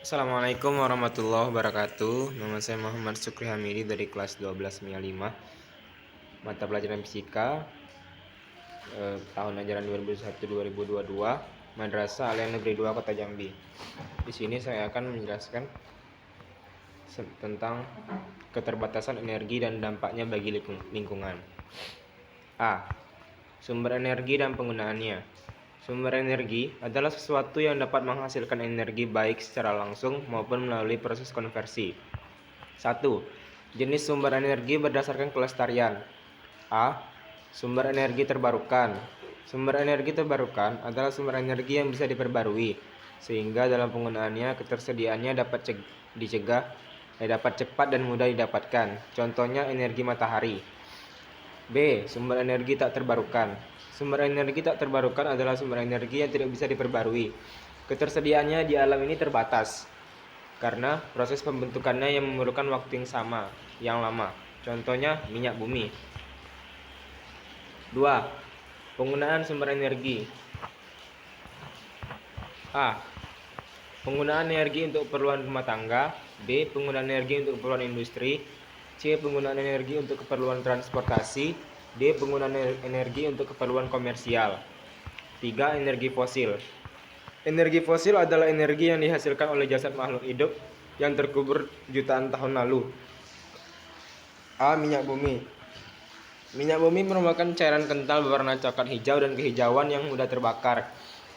Assalamualaikum warahmatullahi wabarakatuh. Nama saya Muhammad Syukri Hamidi dari kelas 12 MIA 5, mata pelajaran fisika, tahun ajaran 2021-2022, Madrasah Alia Negeri 2 Kota Jambi. Di sini saya akan menjelaskan tentang keterbatasan energi dan dampaknya bagi lingkungan. A. Sumber energi dan penggunaannya. Sumber energi adalah sesuatu yang dapat menghasilkan energi baik secara langsung maupun melalui proses konversi. 1. Jenis sumber energi berdasarkan kelestarian. A. Sumber energi terbarukan. Sumber energi terbarukan adalah sumber energi yang bisa diperbarui, sehingga dalam penggunaannya ketersediaannya dapat cepat dan mudah didapatkan. Contohnya energi matahari. B. Sumber energi tak terbarukan. Sumber energi tak terbarukan adalah sumber energi yang tidak bisa diperbarui. Ketersediaannya di alam ini terbatas, karena proses pembentukannya yang memerlukan waktu yang lama. Contohnya minyak bumi. 2. Penggunaan sumber energi. A. Penggunaan energi untuk keperluan rumah tangga. B. Penggunaan energi untuk keperluan industri. C. Penggunaan energi untuk keperluan transportasi. D. Penggunaan energi untuk keperluan komersial. 3. Energi fosil. Energi fosil adalah energi yang dihasilkan oleh jasad makhluk hidup yang terkubur jutaan tahun lalu. A. Minyak bumi. Minyak bumi merupakan cairan kental berwarna coklat hijau dan kehijauan yang mudah terbakar.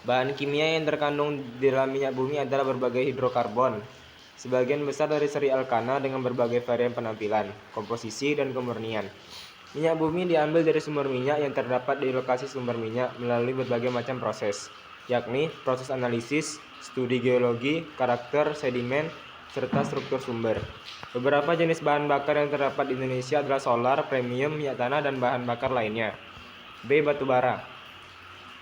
Bahan kimia yang terkandung di dalam minyak bumi adalah berbagai hidrokarbon. Sebagian besar dari seri alkana dengan berbagai varian penampilan, komposisi, dan kemurnian. Minyak bumi diambil dari sumber minyak yang terdapat di lokasi sumber minyak melalui berbagai macam proses, yakni proses analisis, studi geologi, karakter, sedimen, serta struktur sumber. Beberapa jenis bahan bakar yang terdapat di Indonesia adalah solar, premium, minyak tanah, dan bahan bakar lainnya. B. Batu bara.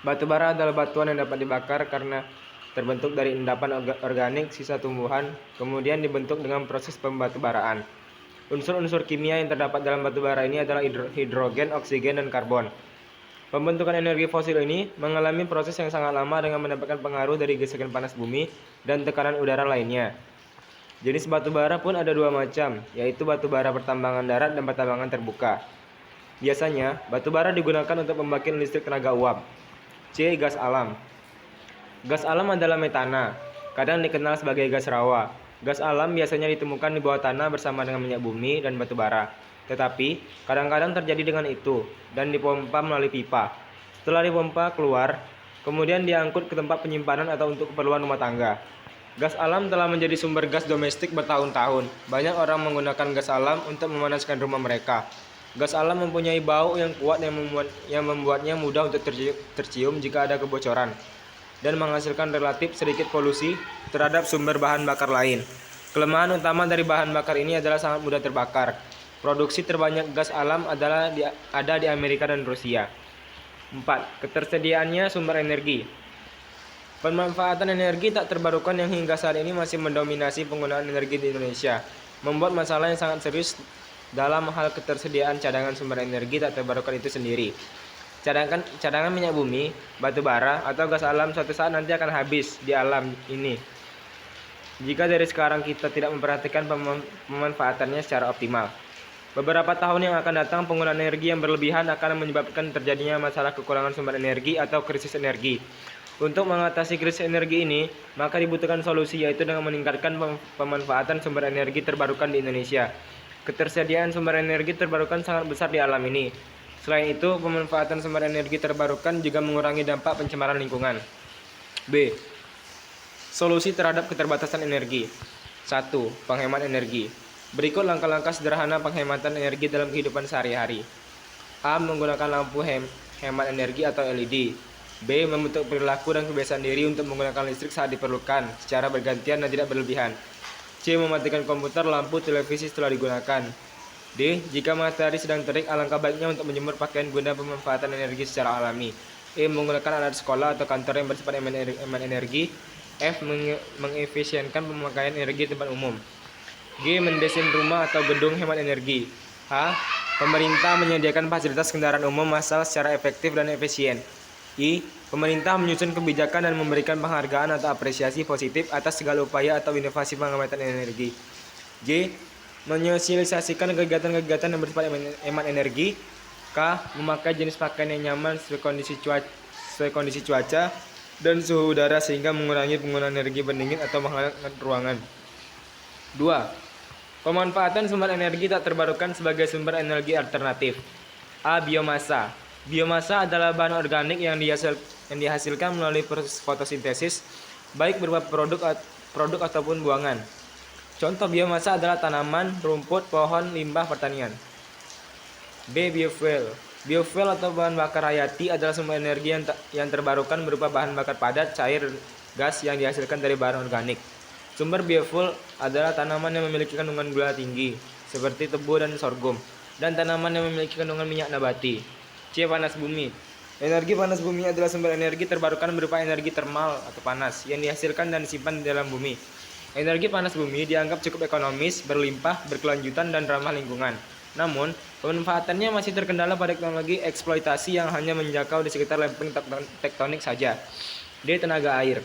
Batu bara adalah batuan yang dapat dibakar karena terbentuk dari endapan organik sisa tumbuhan, kemudian dibentuk dengan proses pembatubaraan. Unsur-unsur kimia yang terdapat dalam batu bara ini adalah hidrogen, oksigen, dan karbon. Pembentukan energi fosil ini mengalami proses yang sangat lama dengan mendapatkan pengaruh dari gesekan panas bumi dan tekanan udara lainnya. Jenis batu bara pun ada dua macam, yaitu batu bara pertambangan darat dan pertambangan terbuka. Biasanya, batu bara digunakan untuk pembangkit listrik tenaga uap. C. Gas alam. Gas alam adalah metana, kadang dikenal sebagai gas rawa. Gas alam biasanya ditemukan di bawah tanah bersama dengan minyak bumi dan batu bara. Tetapi, kadang-kadang terjadi dengan itu dan dipompa melalui pipa. Setelah dipompa keluar, kemudian diangkut ke tempat penyimpanan atau untuk keperluan rumah tangga. Gas alam telah menjadi sumber gas domestik bertahun-tahun. Banyak orang menggunakan gas alam untuk memanaskan rumah mereka. Gas alam mempunyai bau yang kuat yang membuatnya mudah untuk tercium jika ada kebocoran, dan menghasilkan relatif sedikit polusi terhadap sumber bahan bakar lain. Kelemahan utama dari bahan bakar ini adalah sangat mudah terbakar. Produksi terbanyak gas alam ada di Amerika dan Rusia. 4. Ketersediaannya sumber energi. Pemanfaatan energi tak terbarukan yang hingga saat ini masih mendominasi penggunaan energi di Indonesia, membuat masalah yang sangat serius dalam hal ketersediaan cadangan sumber energi tak terbarukan itu sendiri. Cadangan minyak bumi, batu bara, atau gas alam suatu saat nanti akan habis di alam ini jika dari sekarang kita tidak memperhatikan pemanfaatannya secara optimal. Beberapa tahun yang akan datang, penggunaan energi yang berlebihan akan menyebabkan terjadinya masalah kekurangan sumber energi atau krisis energi. Untuk mengatasi krisis energi ini, maka dibutuhkan solusi, yaitu dengan meningkatkan pemanfaatan sumber energi terbarukan di Indonesia. Ketersediaan sumber energi terbarukan sangat besar di alam ini. Selain itu, pemanfaatan sumber energi terbarukan juga mengurangi dampak pencemaran lingkungan. B. Solusi terhadap keterbatasan energi. 1. Penghemat energi. Berikut langkah-langkah sederhana penghematan energi dalam kehidupan sehari-hari. A. Menggunakan lampu hemat energi atau LED. B. Membentuk perilaku dan kebiasaan diri untuk menggunakan listrik saat diperlukan, secara bergantian dan tidak berlebihan. C. Mematikan komputer, lampu, televisi setelah digunakan. D. Jika matahari sedang terik, alangkah baiknya untuk menjemur pakaian guna pemanfaatan energi secara alami. E. Menggunakan alat sekolah atau kantor yang bersifat hemat energi. F. Mengefisienkan pemakaian energi tempat umum. G. Mendesain rumah atau gedung hemat energi. H. Pemerintah menyediakan fasilitas kendaraan umum massal secara efektif dan efisien. Pemerintah menyusun kebijakan dan memberikan penghargaan atau apresiasi positif atas segala upaya atau inovasi pengamatan energi. J. Menyosialisasikan kegiatan-kegiatan yang bersifat hemat energi. K. Memakai jenis pakaian yang nyaman sesuai kondisi cuaca dan suhu udara sehingga mengurangi penggunaan energi pendingin atau menghangatkan ruangan. 2. Pemanfaatan sumber energi tak terbarukan sebagai sumber energi alternatif. A. Biomasa. Biomasa adalah bahan organik yang dihasilkan melalui proses fotosintesis, baik berupa produk ataupun buangan. Contoh biomasa adalah tanaman, rumput, pohon, limbah pertanian. B. Biofuel. Biofuel atau bahan bakar hayati adalah sumber energi yang terbarukan berupa bahan bakar padat, cair, gas yang dihasilkan dari bahan organik. Sumber biofuel adalah tanaman yang memiliki kandungan gula tinggi, seperti tebu dan sorghum, dan tanaman yang memiliki kandungan minyak nabati. C. Panas bumi. Energi panas bumi adalah sumber energi terbarukan berupa energi termal atau panas yang dihasilkan dan disimpan di dalam bumi. Energi panas bumi dianggap cukup ekonomis, berlimpah, berkelanjutan, dan ramah lingkungan. Namun, pemanfaatannya masih terkendala pada teknologi eksploitasi yang hanya menjangkau di sekitar lempeng tektonik saja. D. Tenaga air.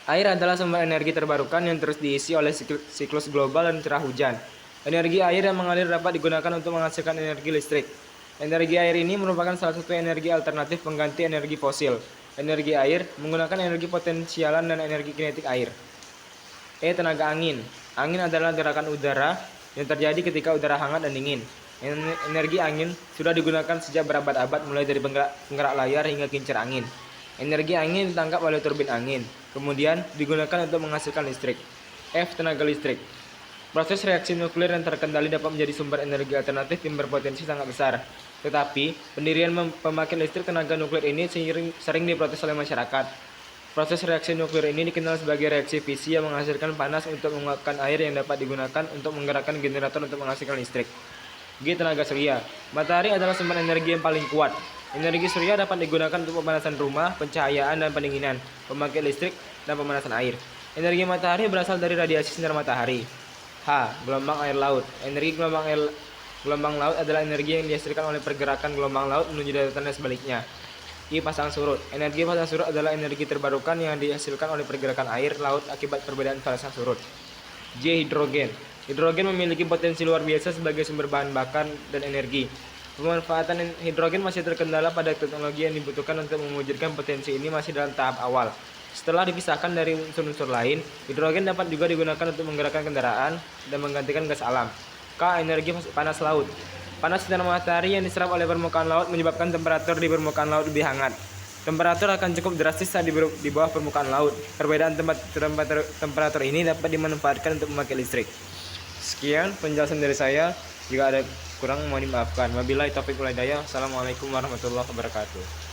Air adalah sumber energi terbarukan yang terus diisi oleh siklus global dan curah hujan. Energi air yang mengalir dapat digunakan untuk menghasilkan energi listrik. Energi air ini merupakan salah satu energi alternatif pengganti energi fosil. Energi air menggunakan energi potensialan dan energi kinetik air. E. Tenaga angin. Angin adalah gerakan udara yang terjadi ketika udara hangat dan dingin. Energi angin sudah digunakan sejak berabad-abad mulai dari penggerak layar hingga kincir angin. Energi angin ditangkap oleh turbin angin, kemudian digunakan untuk menghasilkan listrik. F. Tenaga listrik. Proses reaksi nuklir yang terkendali dapat menjadi sumber energi alternatif yang berpotensi sangat besar. Tetapi, pendirian pembangkit listrik tenaga nuklir ini sering diprotes oleh masyarakat. Proses reaksi nuklir ini dikenal sebagai reaksi fisi yang menghasilkan panas untuk menguapkan air yang dapat digunakan untuk menggerakkan generator untuk menghasilkan listrik. G. Tenaga surya. Matahari adalah sumber energi yang paling kuat. Energi surya dapat digunakan untuk pemanasan rumah, pencahayaan dan pendinginan, pembangkit listrik, dan pemanasan air. Energi matahari berasal dari radiasi sinar matahari. H. Gelombang air laut. Energi gelombang laut adalah energi yang dihasilkan oleh pergerakan gelombang laut menuju daratan dan sebaliknya. I. Pasang surut. Energi pasang surut adalah energi terbarukan yang dihasilkan oleh pergerakan air laut akibat perbedaan pasang surut. J. Hidrogen. Hidrogen memiliki potensi luar biasa sebagai sumber bahan bakar dan energi. Pemanfaatan hidrogen masih terkendala pada teknologi yang dibutuhkan untuk mewujudkan potensi ini masih dalam tahap awal. Setelah dipisahkan dari unsur-unsur lain, hidrogen dapat juga digunakan untuk menggerakkan kendaraan dan menggantikan gas alam. K. Energi panas laut. Panas sinar matahari yang diserap oleh permukaan laut menyebabkan temperatur di permukaan laut lebih hangat. Temperatur akan cukup drastis saat di bawah permukaan laut. Perbedaan temperatur ini dapat dimanfaatkan untuk membangkit listrik. Sekian penjelasan dari saya. Jika ada kurang mohon dimaafkan. Wabillahi taufiq wal hidayah. Assalamualaikum warahmatullahi wabarakatuh.